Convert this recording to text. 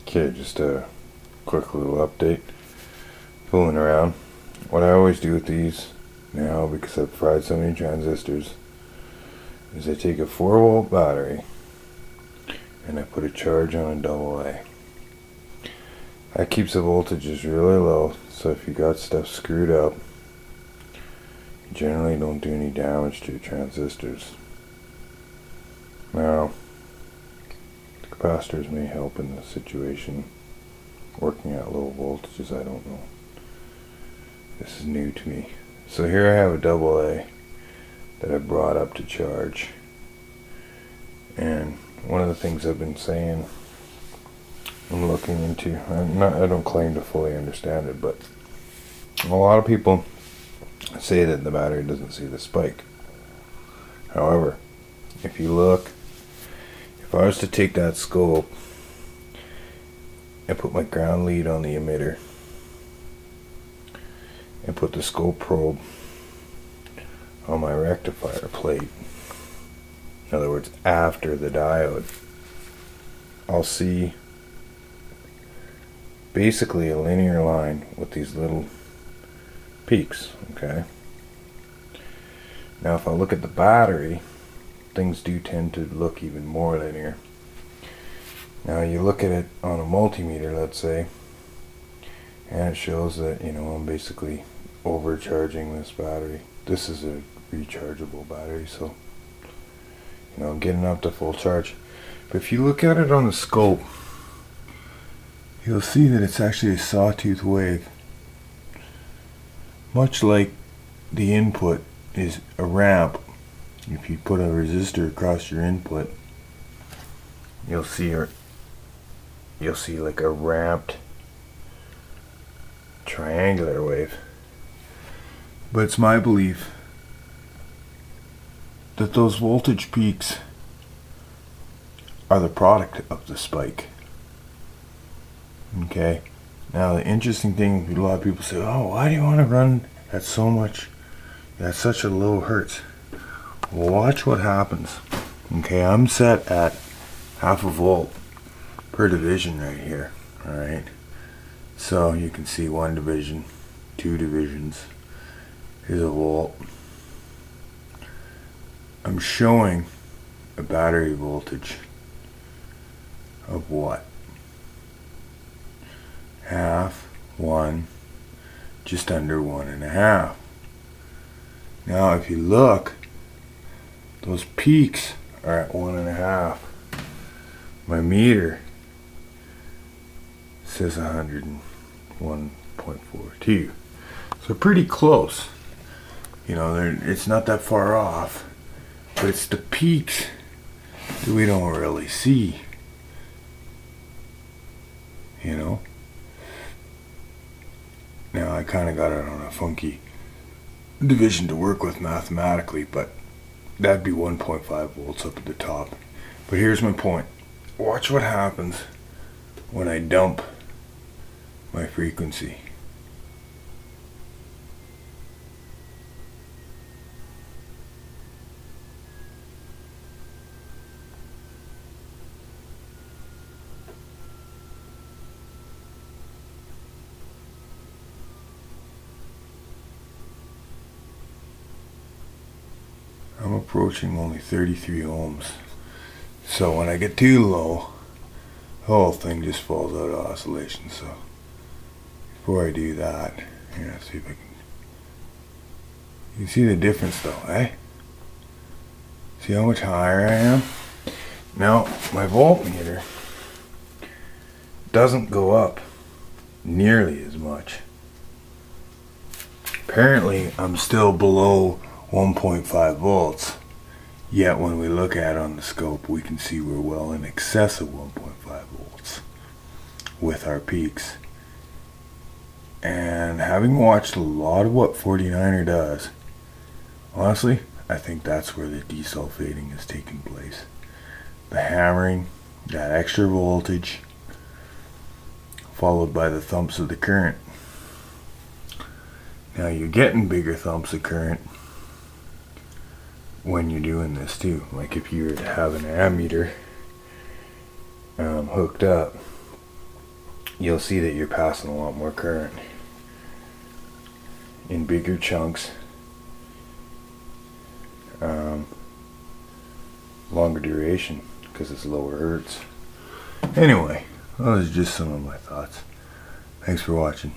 Okay, just a quick little update. Fooling around. What I always do with these now, because I've fried so many transistors, is I take a 4-volt battery and I put a charge on a AA. That keeps the voltages really low, so if you got stuff screwed up, you generally don't do any damage to your transistors. Now, capacitors may help in this situation. Working at low voltages, I don't know. This is new to me. So here I have a AA that I brought up to charge. And one of the things I've been saying, I'm looking into, I don't claim to fully understand it, but a lot of people say that the battery doesn't see the spike. However, if you look, if I was to take that scope and put my ground lead on the emitter and put the scope probe on my rectifier plate, in other words after the diode, I'll see basically a linear line with these little peaks. Okay, now if I look at the battery, things do tend to look even more linear. Now you look at it on a multimeter, let's say, and it shows that, I'm basically overcharging this battery. This is a rechargeable battery, so I'm getting up to full charge. But if you look at it on the scope, you'll see that it's actually a sawtooth wave. Much like the input is a ramp. If you put a resistor across your input, you'll see like a ramped triangular wave. But it's my belief that those voltage peaks are the product of the spike. Okay, now the interesting thing, a lot of people say, oh, why do you want to run at such a low hertz? Well, watch what happens. Okay, I'm set at 0.5 volt per division right here. Alright, so you can see 1 division, 2 divisions. Here's a volt. I'm showing a battery voltage of what? 0.5, 1, just under 1.5. Now if you look, those peaks are at 1.5. My meter says 101.42. So pretty close. It's not that far off. But it's the peaks that we don't really see. Now I kind of got it on a funky division to work with mathematically, but that'd be 1.5 volts up at the top. But here's my point. Watch what happens when I dump my frequency. I'm approaching only 33 ohms. So when I get too low, the whole thing just falls out of oscillation. So before I do that, see if I can. You can see the difference though, eh? See how much higher I am? Now my voltmeter doesn't go up nearly as much. Apparently I'm still below 1.5 volts, yet when we look at it on the scope, we can see we're well in excess of 1.5 volts with our peaks. And having watched a lot of what 49er does, honestly, I think that's where the desulphating is taking place. The hammering, that extra voltage, followed by the thumps of the current. Now you're getting bigger thumps of current when you're doing this too. Like if you were to have an ammeter hooked up, you'll see that you're passing a lot more current in bigger chunks, longer duration because it's lower hertz. Anyway, those are just some of my thoughts. Thanks for watching.